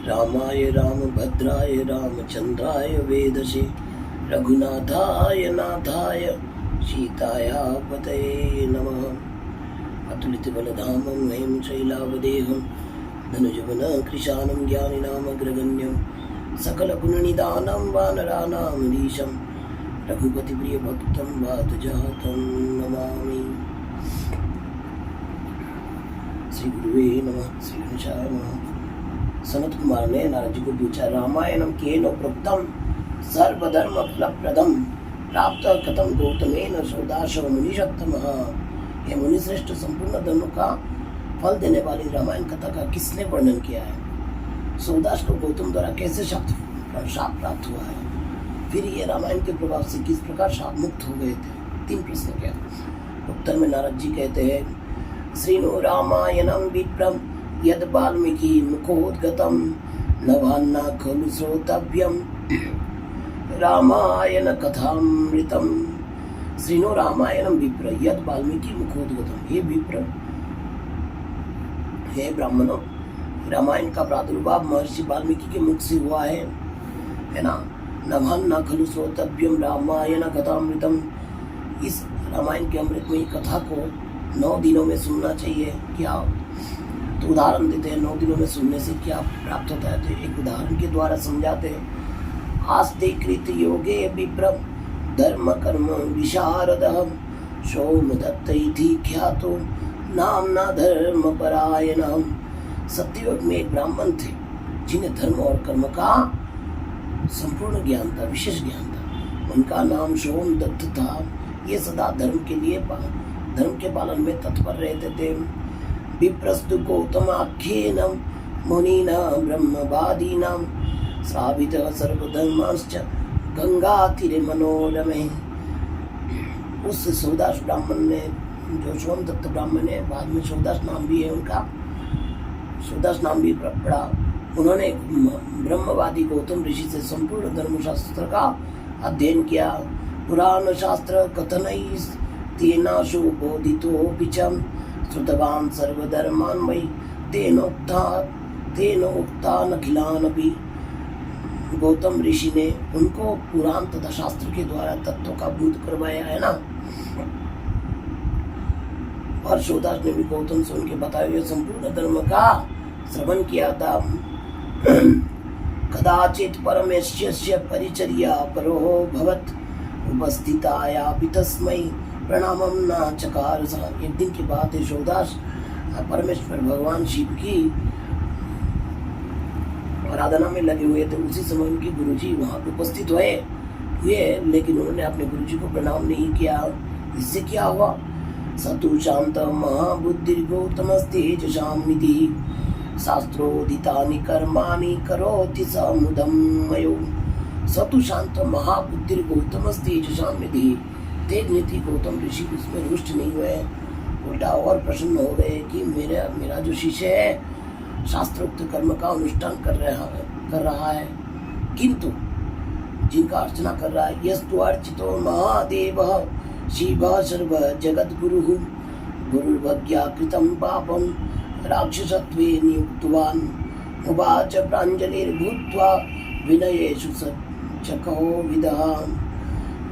रामाय रामभद्राय रामचंद्राय वेदसे रघुनाथाय नाथाय सीताया पतये नमः। अतुलितबलधामं महीं शैलावदेहं धनुजवन कृशानं ज्ञानिनामग्रगण्यं सकलगुणनिधानं वानराणामधीशं रघुपतिप्रियभक्तं वातजातं नमामि। श्री गुरुवे नमः। श्री गणेशाय नमः। सनत कुमार ने नारद जी को पूछा, रामायणम केन प्रोक्तम सर्वधर्म फलप्रदम प्राप्त कथम गौतमेन सौदाशव मुनिषत्तमः। यह मुनिश्रेष्ठ संपूर्ण धर्म का फल देने वाली रामायण कथा का किसने वर्णन किया है? सौदास को गौतम द्वारा कैसे शाप प्राप्त हुआ है? फिर ये रामायण के प्रभाव से किस प्रकार शाप मुक्त हो गए थे? 3 प्रश्न क्या? उत्तर में नारद जी कहते हैं, श्रीनु रामायणं विप्रम यद वाल्मीकि मुखोद्गतम नवान्ना खलु श्रोतव्यम रामायण कथामृतम। श्रीनु रामायणं विप्र यद वाल्मीकि मुखोद्गतम। हे विप्र, हे ब्राह्मणों, रामायण का प्रादुर्भाव महर्षि वाल्मीकि के मुख से हुआ है ना। नवान्ना खलु श्रोतव्यम रामायण कथामृतम। इस रामायण के अमृतमयी कथा को 9 दिनों में सुनना चाहिए। क्या तो उदाहरण देते हैं, 9 दिनों में सुनने से क्या प्राप्त होता है? तो एक उदाहरण के द्वारा समझाते हैं। आस्ते कृत योगे विप्र धर्म कर्म विशारदः सोमदत्त इति ख्यातो नामना धर्म परायणः। सत्ययुग में एक ब्राह्मण थे जिन्हें धर्म और कर्म का संपूर्ण ज्ञान था, विशेष ज्ञान था। उनका नाम सोमदत्त था। ये सदा धर्म के पालन में तत्पर रहते थे। विप्रस्तु गौतमाख्येन मुनिना ब्रह्मवादीनां श्रावितः सर्वधर्मांश्च गंगातीरे मनोरमे। उस सौदास ब्राह्मण ने, जो सोमदत्त ब्राह्मण है, बाद में सौदास नाम भी है उनका, सौदास नाम भी पड़ा। उन्होंने ब्रह्मवादी गौतम ऋषि से संपूर्ण धर्मशास्त्र का अध्ययन किया। पुराण शास्त्र कथनैः तेनाशु बोधितो बिचम श्रुतवान् सर्वधर्मान् वै तेन उक्तान् अखिलान् अपि। गौतम ऋषि ने उनको पुराण तथा शास्त्र के द्वारा तत्वों का बोध करवाया है ना। और सौदास ने भी गौतम से उनके बताए हुए संपूर्ण धर्म का श्रवण किया था। कदाचित परमेश्वरस्य परिचर्या परो भवत् उपस्थितायापि तस्मै प्रणामं न चकार। एक दिन की बात है, सौदास परमेश्वर भगवान शिव की आराधना में लगे हुए थे। उसी समय उनके गुरुजी वहां उपस्थित हुए, लेकिन उन्होंने अपने गुरुजी को प्रणाम नहीं किया। इससे क्या हुआ? सतु शांत महाबुद्धि गौतमस्तेजसामिति शास्त्रोदितानि कर्माणि करोति समुदमयो। सतु शांत महाबुद्धि गौतमस्तेजसामिति। तेज नीति गौतम ऋषि उसमें रुष्ट नहीं हुए, उल्टा और प्रसन्न हो गए कि मेरा जो शिष्य है शास्त्रोक्त कर्म का अनुष्ठान कर रहा है। किंतु जिनका अर्चना कर रहा है, यस्तु अर्चितो महादेव शिव सर्व जगत गुरु गुरुर्भज्ञा कृतं पापं राक्षसत्वे नियुक्तवान् उवाच प्राञ्जलिर्भूत्वा विनयेषु चको विदः।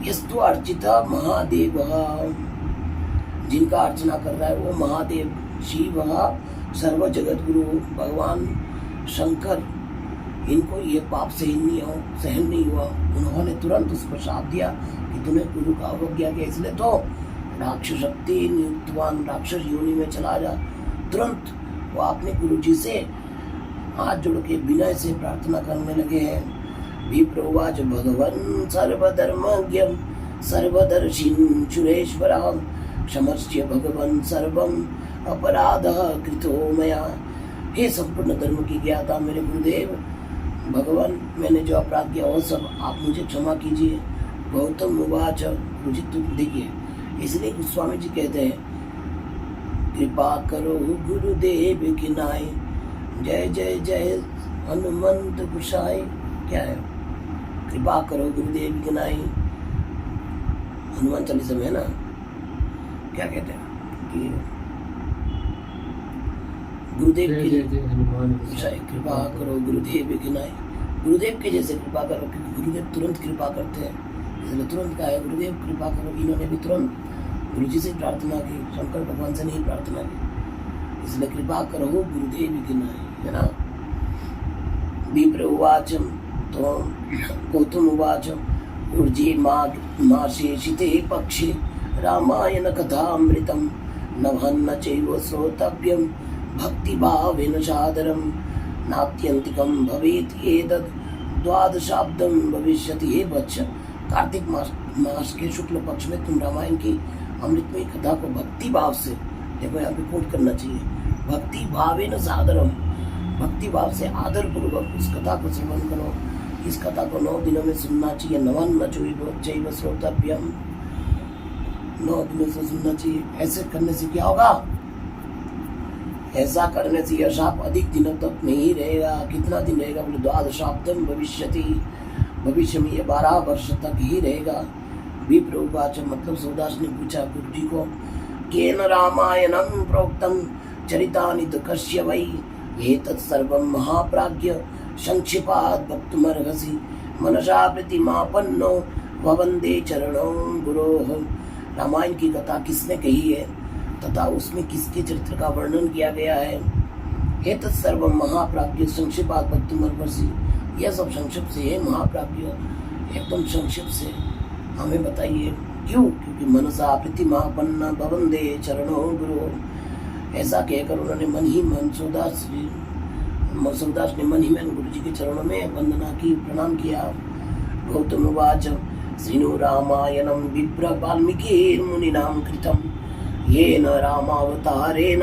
यस्तु अर्चिता महादेव, जिनका अर्चना कर रहा है वो महादेव शिव सर्व जगत गुरु भगवान शंकर, इनको ये पाप सहन नहीं हुआ। उन्होंने तुरंत उसको शाप दिया कि तूने गुरु का अवज्ञा किया, इसलिए तो राक्षसत्वे नियुक्तवान, राक्षस योनि में चला जा। तुरंत वो अपने गुरु जी से हाथ जोड़ के विनय से प्रार्थना करने लगे हैं। विप्रोवाच भगवन् सर्वधर्मज्ञं सर्वदर्शिन् सुरेश्वरः क्षमस्य भगवन् सर्वं अपराधः कृतो मया। हे संपूर्ण धर्म की ज्ञाता मेरे गुरुदेव भगवान, मैंने जो अपराध किया वो सब आप मुझे क्षमा कीजिए। गौतम उवाच, गुरुजी तुम देखिए, इसलिए गोस्वामी जी कहते हैं, कृपा करो गुरुदेव की नाय, जय जय जय हनुमंत गुसाई। क्या है? कृपा करो गुरुदेव की नाई, हनुमान चालीसा में है ना। क्या कहते हैं कि गुरुदेव के जय जय हनुमान जय कृपा करो गुरुदेव विघ्नाय। गुरुदेव के जैसे कृपा करो, क्योंकि गुरुदेव तुरंत कृपा करते हैं, इसलिए तुरंत कहा है गुरुदेव कृपा करो। इन्होंने भी तुरंत गुरु जी से प्रार्थना की, शंकर भगवान से नहीं प्रार्थना की, इसलिए कृपा करो गुरुदेव विघ्नाय, है ना। विप्र उवाच तो गौतम उवाच ऊर्जे माशेषिते पक्षे रामायण कथामृतं नभन्न चैव श्रोतव्यं भक्तिभावेन सादरं नात्यंतिकं भवेत् एतद् द्वादशाब्दं भविष्यति। हे वत्स, कार्तिक मास के शुक्ल पक्ष में तुम रामायण की अमृतमयी कथा को भक्ति भाव से, देखो यहाँ पे कोट करना चाहिए, भक्ति भावेन सादरम, भक्ति भाव से आदर पूर्वक उस कथा को श्रवण करो। इस कथा को 9 दिनों में सुनना चाहिए। नवन्न चैव श्रोतव्यम, 9 दिनों से सुनना चाहिए। ऐसे करने से क्या होगा? ऐसा करने से यह शाप अधिक दिनों तक नहीं रहेगा। कितना दिन रहेगा? बोले द्वादशाब्दम भविष्यति, भविष्य में ये 12 वर्ष तक ही रहेगा। विप्र उवाच, मतलब सूरदास ने पूछा गुरु जी को, केन रामायणं प्रोक्तं चरितानि तु कस्य वै एतत् सर्वं महाप्राज्ञ संक्षिपात् वक्तुमर्हसि मनसा प्रतिमापन्नो ववन्दे चरणों गुरोः। रामायण की कथा किसने कही है तथा उसमें किसके चरित्र का वर्णन किया गया है? एतत् सर्वं महाप्राज्ञ संक्षिपात् वक्तुमर्हसि, यह सब संक्षिप्त से है महाप्राज्ञ, एकदम संक्षिप्त से हमें बताइए। क्यों? क्योंकि मनसा प्रतिमापन्न ववन्दे चरणों गुरोः। ऐसा कहकर उन्होंने मन ही मन सूरदास ने मन ही मन गुरु जी के चरणों में वंदना की, प्रणाम किया। गौतम उवाच श्रीनु रामायणं विप्र वाल्मीकिर्मुनिना कृतं येन रामावतारेण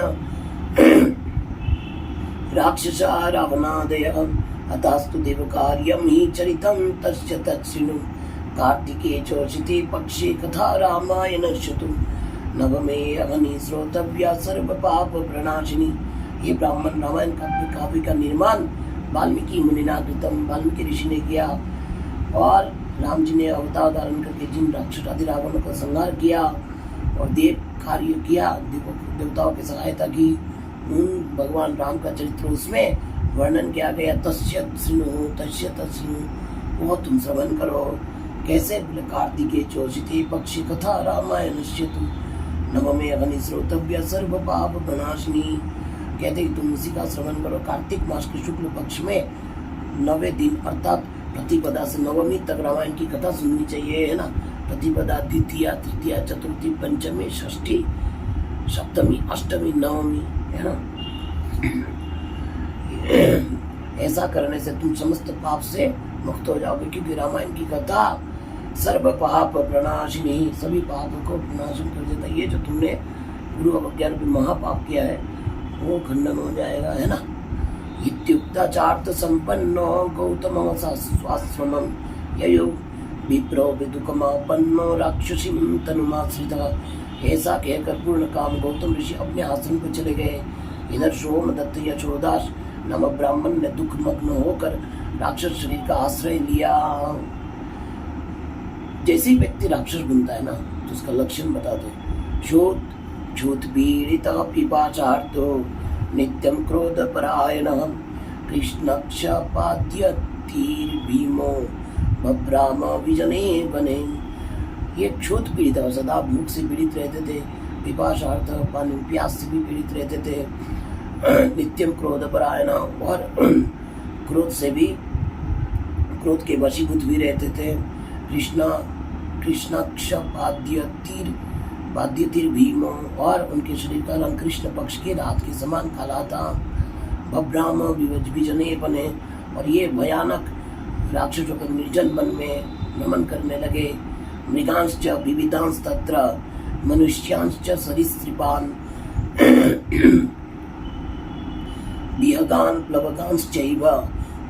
राक्षसा रावणादयः अतस्तु देवकार्यं हि चरितं तस्य तच्छृणु कार्तिके चोषिते पक्षे कथा रामायणस्य तु नवमे अवनि श्रोतव्या सर्व पाप प्रणाशिनी। ये ब्राह्मण रामायण काव्य का निर्माण वाल्मीकि मुनिना कृतम, वाल्मीकि ऋषि ने किया, और राम जी ने अवतार धारण करके जिन राक्षस आदि रावण का संहार किया और देव कार्य किया, देवताओं की सहायता की, उन भगवान राम का चरित्र उसमें वर्णन किया गया। तस्य तस्नु, वो तुम श्रवण करो। कैसे? बोले कार्तिके चोषिते पक्षी कथा रामायणस्य तु नवमे अग्नि श्रोतव्य सर्व पाप प्रणाशिनी। कहते कि तुम उसी का श्रवण करो। कार्तिक मास के शुक्ल पक्ष में 9वें दिन अर्थात प्रतिपदा से नवमी तक रामायण की कथा सुननी चाहिए, है ना। प्रतिपदा, द्वितीया, तृतीया, चतुर्थी, पंचमी, षष्ठी, सप्तमी, अष्टमी, नवमी, है ना। ऐसा करने से तुम समस्त पाप से मुक्त हो जाओगे, क्योंकि रामायण की कथा सर्व पाप प्रणाशिनी, सभी पापों को प्रणाशन कर देता है। ये जो तुमने गुरु अवज्ञा रूपी महापाप किया है वो खंडन हो जाएगा, है ना। इत्युक्ताचार्थ संपन्नो गौतम स्वाश्रमं ययो विप्रो विदुकमापन्नो राक्षसीं तनुमाश्रितः। ऐसा कहकर पूर्ण काम गौतम ऋषि अपने आश्रम को चले गए। इधर सोमदत्त यशोदास नामक ब्राह्मण ने दुखमग्न होकर राक्षस शरीर का आश्रय लिया। जैसे ही व्यक्ति राक्षस बनता है ना, तो उसका लक्षण बता दो। क्षुत पीड़ित पिपाचार्तो नित्यं क्रोध परायणः कृष्णक्षपाद्य तीर भीमो बभ्राम विजने बने। ये क्षुत पीड़ित, सदा भूख से पीड़ित रहते थे, पिपाचार्थ पानी प्यास से भी पीड़ित रहते थे, नित्यम क्रोध परायण, और क्रोध के वशीभूत भी रहते थे। कृष्णाक्ष बाध्य तीर भीमो, और उनके शरीर का रंग कृष्ण पक्ष के रात के समान काला था। बभ्राम विजने बने, और ये भयानक राक्षसों के निर्जन वन में नमन करने लगे। मृगांश्च विविधांश तत्र मनुष्यांश्च सरीसृपान् विहगान प्लवगांश्चैव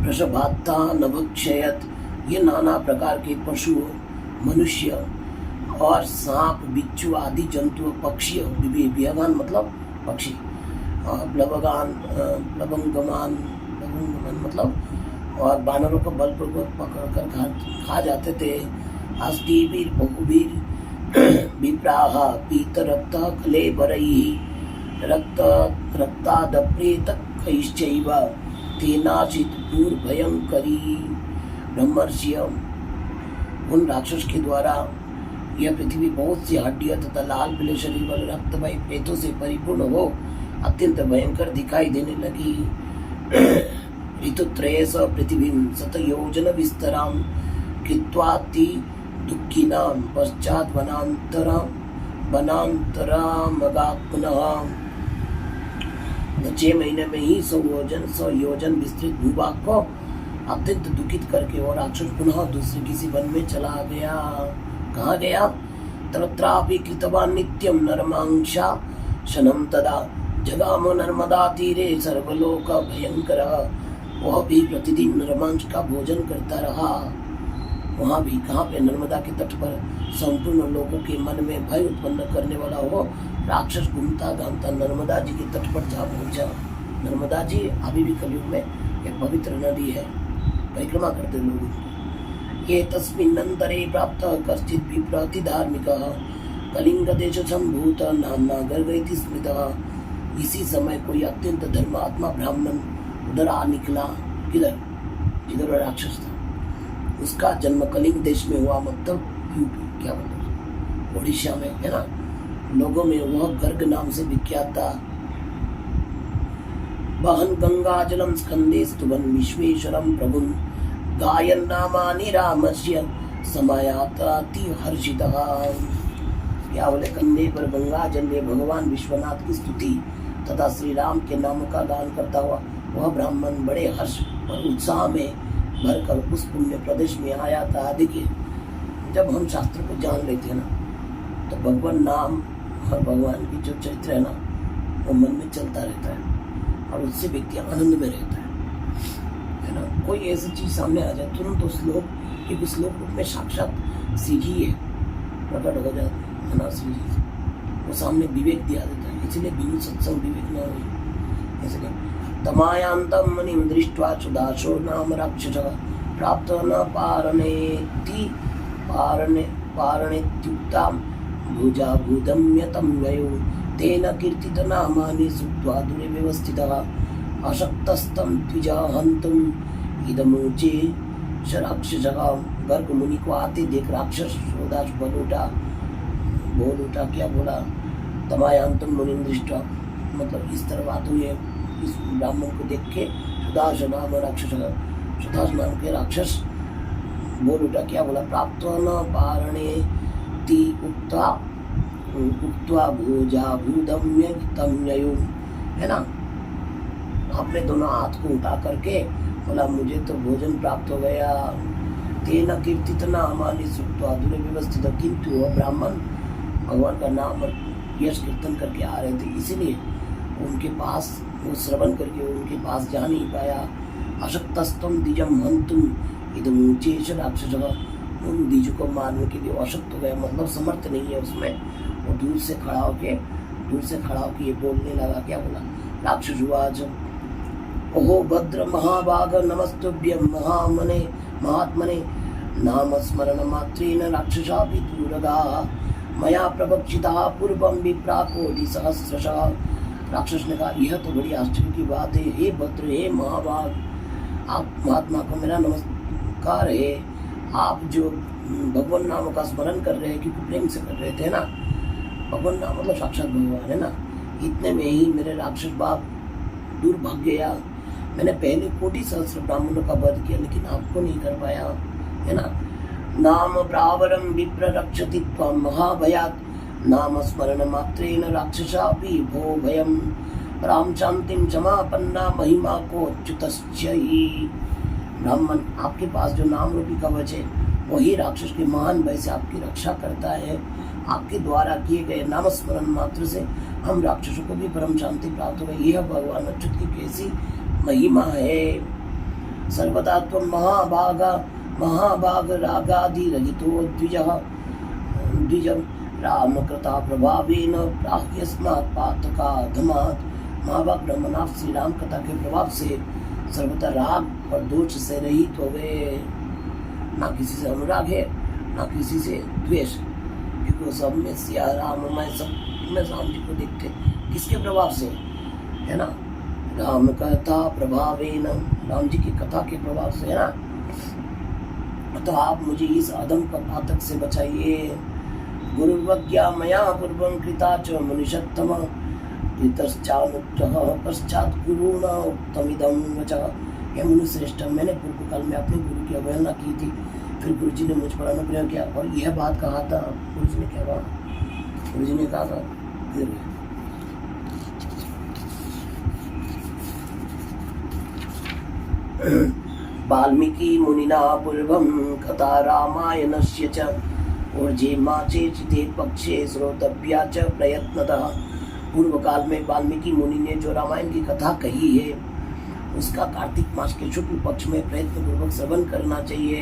वृषभात्ता नभक्षयत्। ये नाना प्रकार के पशु, मनुष्य और सांप, बिच्छू आदि जंतु, पक्षी, विहगान मतलब पक्षी, प्लवंगमान मतलब और बानरों को बलपूर्वक पकड़कर खा जाते थे। अस्थिवीर बहुवीर विप्राह पीतरक्त कलेबरैः रक्तादप्रेतकैश्चैव तेनाचित भूर्भयंकरी। ब्रह्मर्षि उन राक्षस के द्वारा यह पृथ्वी बहुत सी हड्डियों तथा लाल पीले शरीर वाले रक्तमय प्रेतों से परिपूर्ण हो अत्यंत भयंकर दिखाई देने लगी। ऋतुत्रये स पृथ्वीं शतयोजन विस्तरां कृत्वाति दुःखिनां पश्चात् वनान्तरामगात् पुनः। 6 महीने में ही 100 योजन विस्तृत भूभाग को अत्यंत दुखित करके और राक्षस पुनः दूसरे किसी वन में चला गया। कहाँ गया? तत्रापि कृतवान् नित्यं नरमांसा शनं तदा जगामो नर्मदा तीरे सर्वलोक भयंकर। वह भी प्रतिदिन नरमांस का भोजन करता रहा। वहाँ भी कहाँ पे? नर्मदा के तट पर संपूर्ण लोगों के मन में भय उत्पन्न करने वाला वो राक्षस घूमता घामता नर्मदा जी के तट पर जा पहुंचा। नर्मदा जी अभी भी कलयुग में एक पवित्र नदी है, परिक्रमा करते लोग। ये तस्मिन्नन्तरे प्राप्त कश्चित् विप्रति धार्मिकः कलिंग देश संभूत नाम्ना गर्ग इति स्मृतः। इसी समय कोई अत्यंत धर्मात्मा ब्राह्मण उधर आ निकला। किधर? जिधर वह राक्षस था। उसका जन्म कलिंग देश में हुआ, मतलब यूपी, क्या मतलब ओडिशा में, है ना। लोगों में वह गर्ग नाम से विख्यात था। वहन गंगा जलम स्कंदे स्तुवन विश्वेश्वरम प्रभुं गायन नामानि रामस्य समायाति हर्षितः। क्या बोले? कंधे पर गंगा जल ले भगवान विश्वनाथ की स्तुति तथा श्री राम के नाम का गान करता हुआ वह ब्राह्मण बड़े हर्ष और उत्साह में भरकर उस पुण्य प्रदेश में आया था। देखिए, जब हम शास्त्र को जान लेते हैं ना, तो भगवान नाम और भगवान की जो चरित्र है ना, वो मन में चलता रहता है और उससे व्यक्ति आनंद में रहता है ना। कोई ऐसी चीज सामने आ जाए तुरंत उस श्लोक एक श्लोक रूप में साक्षात श्री जी है, प्रकट हो जाते है ना। श्री जी वो सामने विवेक दिया देता है, इसलिए बिनु सत्संग विवेक न हो। इसलिए तमायांतम मणिं दृष्ट्वा सुदासो नाम राक्षसः प्राप्त न पारणेत्युक्तां भुजा भूदम्यतं वयो तेन कीर्तितनामानि श्रुत्वा दूरे व्यवस्थितः अशक्तस्तं द्विजा हन्तुम् इदमुचे स राक्षसः। गर्ग मुनि को आते देख राक्षस सुदास बोल उठा। क्या बोला? तमायांतम मुनिं दृष्ट्वा, मतलब इस तरह बात हुई है। इस ब्राह्मण को देख के सुदास नाम के राक्षस बोल उठा। क्या बोला? प्राप्त न पारणेति उक्त्वा भुजा भूदम्यतं ययो, है ना। अपने दोनों हाथ को उठा करके बोला, मुझे तो भोजन प्राप्त हो गया। तेन कीर्तितनामानि श्रुत्वा दूरे व्यवस्थित। किंतु वह ब्राह्मण भगवान का नाम और यश कीर्तन करके आ रहे थे, इसीलिए उनके पास वो श्रवण करके उनके पास जा नहीं पाया। अशक्तस्तम द्विजम हंतुम इदमुचेश राक्षसः। उन द्विज को मारने के लिए अशक्त हो गया, मतलब समर्थ नहीं है उसमें। वो दूर से खड़ा होके ये बोलने लगा। क्या बोला? राक्षस उवाच ओहो भद्र महाभाग नमस्तुभ्यं महात्मने नाम स्मरण मात्रेण राक्षसापि दूरगाः मया प्रवक्षितः पूर्वं विप्राकोटि सहस्रशः। राक्षस ने कहा, यह तो बड़ी आश्चर्य की बात है। हे भद्र, हे महाभाग, आप महात्मा को मेरा नमस्कार है। आप जो भगवान नाम का स्मरण कर रहे हैं, क्योंकि प्रेम से कर रहे थे ना। भगवान नाम मतलब साक्षात भगवान है ना। इतने में ही मेरे राक्षस बाप दूर भाग गया। मैंने पहले कोटि सहस्र ब्राह्मणों का वध किया, लेकिन आपको नहीं कर पाया, है ना। नाम प्रावरम विप्र रक्षति त्वं महाभयात् नाम स्मरण मात्रेण राक्षसापि भो भयम राम शांतिम समापन्ना महिमा को च्युतस्य ही। ब्राह्मण, आपके पास जो नाम रूपी कवच है वही राक्षस के महान भय से आपकी रक्षा करता है। आपके द्वारा किए गए नाम स्मरण मात्र से हम राक्षसों को भी परम शांति प्राप्त हो गई। यह भगवान अच्युत की कैसी महिमा है। सर्वदा त्वं महाभाग रागादि रहितो द्विजम राम कृता प्रभावेन प्राह्यस्मात् पातकाधमात्। महाभाग ब्राह्मण, आप श्री राम कथा के प्रभाव से सर्वथा राग और दोष से रहित हो गए। ना किसी से अनुराग है, ना किसी से द्वेष, क्योंकि सब में सिया राम, मैं सब में राम जी को देखते किसके प्रभाव से, है ना, राम कथा प्रभावेन, राम जी की कथा के प्रभाव से, है ना। तो आप मुझे इस अधम पातक से बचाइए। गुरुवज्ञा मया पूर्वं कृता च मुनिषत्तम पश्चात गुरुणा उत्तमिदं वचः। हे मुनिश्रेष्ठ, मैंने पूर्व काल में अपने गुरु की अवहेलना की थी, फिर गुरु जी ने मुझ पर अनुग्रह किया और यह बात कहा था। गुरु जी ने क्या कहा? गुरु जी ने कहा था वाल्मीकि मुनिना पूर्वं कथा रामायणस्य च ऊर्जेमा चेचिते पक्षे श्रोतव्या च प्रयत्नतः। पूर्व काल में वाल्मीकि मुनि ने जो रामायण की कथा कही है उसका कार्तिक मास के शुक्ल पक्ष में प्रयत्न पूर्वक श्रवण करना चाहिए।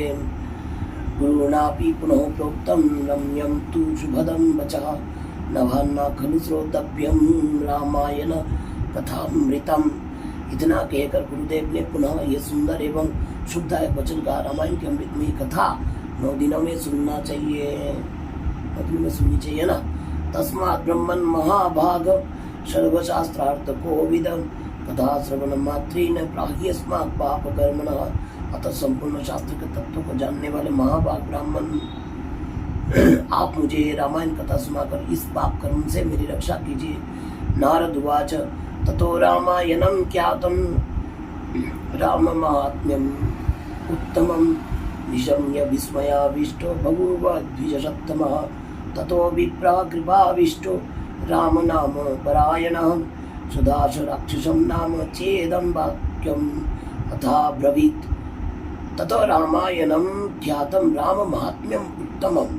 गुरुणापि पुनः प्रोक्तम रम्यं तु शुभदं वचः नभान्ना खलु श्रोतव्यं रामायण कथामृतम। इतना कहकर गुरुदेव ने पुनः यह सुंदर एवं शुभदायक वचन कहा, रामायण के अमृतमयी कथा 9 दिनों में सुनना चाहिए, 9 दिनों में सुननी चाहिए ना। तस्मात् ब्रह्मन् महाभाग सर्वशास्त्रार्थ कोविद कथा श्रवण मात्रेन प्राह्यस्मात् पाप कर्मणः। अतः संपूर्ण शास्त्र के तत्वों को जानने वाले महाभाग ब्राह्मण, आप मुझे रामायण कथा सुनाकर इस पाप कर्म से मेरी रक्षा कीजिए। नारद उवाच ततो रामायणं ख्यातं राम महात्म्यम् उत्तमं निशम्य विस्मयाविष्टो बभूव द्विजसत्तमः। ततो विप्रा कृपाविष्टो राम नाम परायणः सुदाश राक्षसं नाम चेदं वाक्यम् अथा ब्रवीत्। ततो रामायणं ख्यातं राम महात्म्यम् उत्तमम्।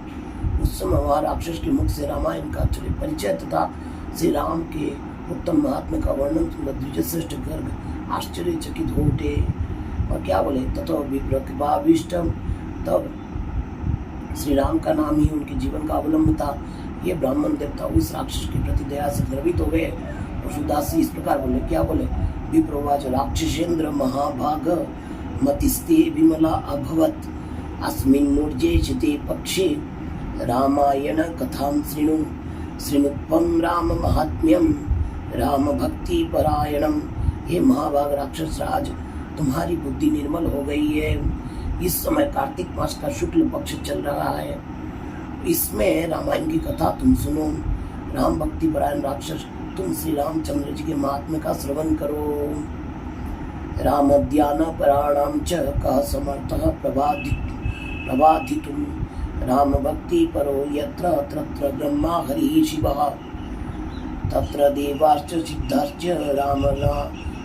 उस समय वहाँ राक्षस के मुख से रामायण का परिचय तथा श्री राम के उत्तम महात्म्य का वर्णन सुनकर द्विजश्रेष्ठ गर्ग आश्चर्यचकित हो उठे और क्या बोले, ततो विप्रकृपाविष्टम। तब श्री राम का नाम ही उनके जीवन का अवलंब था। ये ब्राह्मण देवता उस राक्षस के प्रति दया से द्रवित हो गए और सुदास इस प्रकार बोले, क्या बोले, विप्रोवाच राक्षसेन्द्र महाभाग मतिस्ते विमला अभवत् अस्मिन्नुर्जे चिते पक्षे रामायण कथां शृणु शृणुत्वं राम महात्म्यम राम भक्ति परायणम। हे महाभाग राक्षस राज, तुम्हारी बुद्धि निर्मल हो गई है। इस समय कार्तिक मास का शुक्ल पक्ष चल रहा है, इसमें रामायण की कथा तुम सुनो। राम भक्ति परायण राक्षस, तुम श्री रामचंद्र जी के महात्म्य का श्रवण करो। राम ध्यान पराणाम च कः समर्थः प्रबाधितुम राम भक्ति परो यत्र तत्र ब्रह्मा हरि शिवः तत्र देवाश्च सिद्धाश्च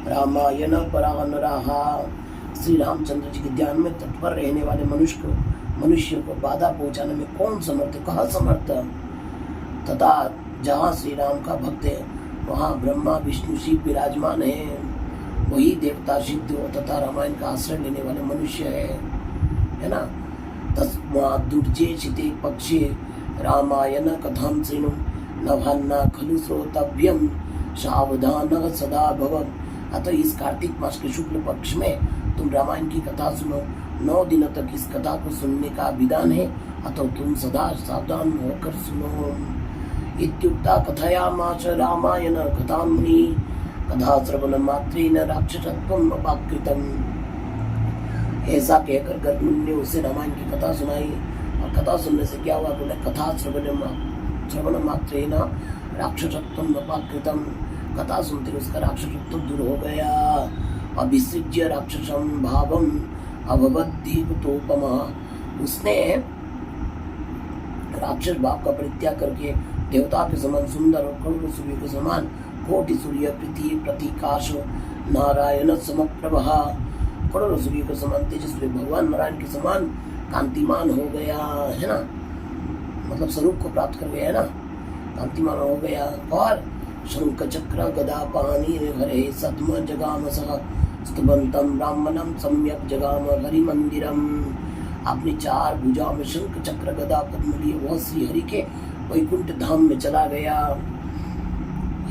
रामायण परानराः। श्री रामचंद्र जी के ध्यान में तत्पर रहने वाले मनुष्य को बाधा पहुंचाने में कौन समर्थ, कहाँ समर्थ। तथा जहाँ श्री राम का भक्त है वहाँ ब्रह्मा विष्णु शिव विराजमान है, वही देवता सिद्ध तथा रामायण का आश्रय लेने वाले मनुष्य है ना। तस्मात् दुर्जे चिते पक्षे रामायण कथां शृणु नभान्ना खलु श्रोतव्यम सावधान सदा भव। अतः इस कार्तिक मास के शुक्ल पक्ष में तुम रामायण की कथा सुनो। 9 दिनों तक इस कथा को सुनने का विधान है, अतः तुम सदा सावधान होकर सुनो। इत्युक्ता कथयामास रामायण कथां मुनि कथा श्रवण मात्रेन राक्षसत्वम् अपाकृतम्। ऐसा कहकर गर्ग मुनि ने उसे रामायण की कथा सुनाई और कथा सुनने से क्या हुआ, बोले कथा श्रवण मात्रेन राक्षसत्वम् अपाकृतम्। कथा सुनते उसका राक्षसत्व दूर हो गया। अभिसृज्य राक्षसं भावम् अभवद्दीपतोपमः। उसने राक्षस भाव का परित्याग करके देवता के समान सुंदर और करोड़ों सूर्य के समान कोटि सूर्य प्रतीकाश नारायण समप्रभः, करोड़ों सूर्य के समान तेजस्वी भगवान नारायण के समान कांतिमान हो गया है ना, मतलब स्वरूप को प्राप्त कर गया है ना, कांतिमान हो गया। और शंख चक्र गदा पानी हरे सद्म जगाम सह स्तुवंतम ब्राह्मणम सम्यक जगाम हरि मंदिरम। अपनी 4 भुजाओं में शंख चक्र गदा पद्म लिए वह श्री हरि के वैकुंठ धाम में चला गया।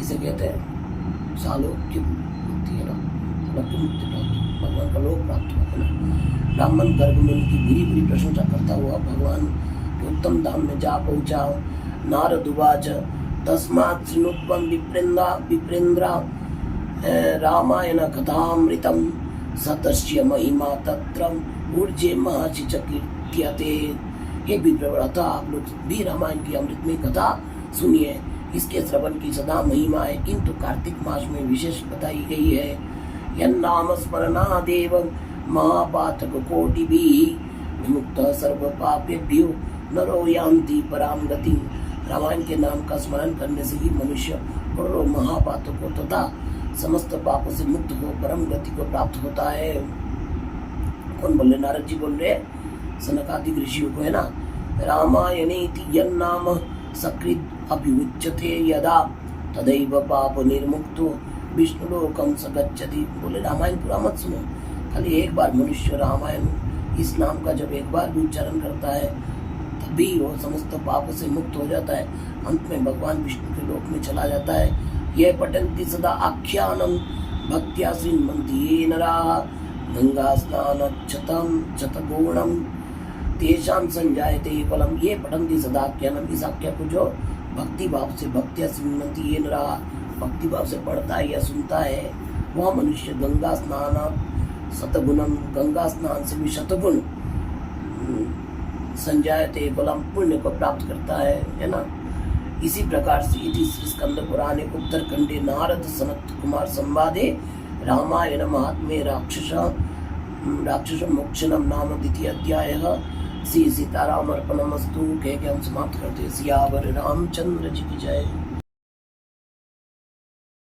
इसे कहते हैं सालोक्य मुक्ति है ना, मुक्ति प्राप्त, भगवान का लोक प्राप्त हुआ है ना। ब्राह्मण गर्ग मुनि की बुरी बुरी प्रशंसा करता हुआ भगवान के उत्तम धाम में जा पहुंचा। नारद उवाच तस्मात् शृणुत्वं विप्रेन्द्र रामायण कथामृतं सतस्य महिमा तत्र ऊर्जे महर्षि च कीर्त्यते। हे विप्रव्रता, आप लोग भी रामायण की अमृतमय कथा सुनिए, इसके श्रवण की सदा महिमा है, किंतु कार्तिक मास में विशेष बताई गई है। यन्नाम स्मरणादेव महापातक कोटिभिः विमुक्तः सर्व पापेभ्यो नरो यान्ति परां गतिं। रामायण के नाम का स्मरण करने से ही मनुष्य करोड़ों महापातकों तथा समस्त पापों से मुक्त हो परम गति को प्राप्त होता है। कौन बोल रहे? नारद जी बोल रहे, सनकादिक ऋषियों को है ना। रामायणेति यन्नाम सकृत् अभिउच्यते यदा तदैव पाप निर्मुक्तो विष्णुलोकं स गच्छति। बोले रामायण पूरा मत सुनो, खाली एक बार मनुष्य रामायण इस नाम का जब एक बार भी उच्चारण करता है तभी वो समस्त पाप से मुक्त हो जाता है, अंत में भगवान विष्णु के लोक में चला जाता है। ये पठन्ति सदा आख्यानं भक्त्या श्रीमन्ति ये नराः गंगा स्नानच्छतं शतगुणं तेषां संजायते फलम। ये पठन्ति सदा आख्यानं, इस आख्या को जो भक्ति भाव से भक्त्या श्रीमन्ति ये नराः भक्ति भाव से पढ़ता है या सुनता है, वह मनुष्य गंगा स्नान शतगुणम, गंगा स्नान से भी शतगुण संजायते फलम, पुण्य को प्राप्त करता है ना। इसी प्रकार से इति स्कंद पुराणे उत्तरखंडे नारद सनत कुमार संवादे रामायण महात्म्ये राक्षस मोक्षणम नाम द्वितीय अध्यायः। श्री सीताराम अर्पणमस्तु। कह के हम समाप्त करते। सियावर रामचंद्र जी की जय।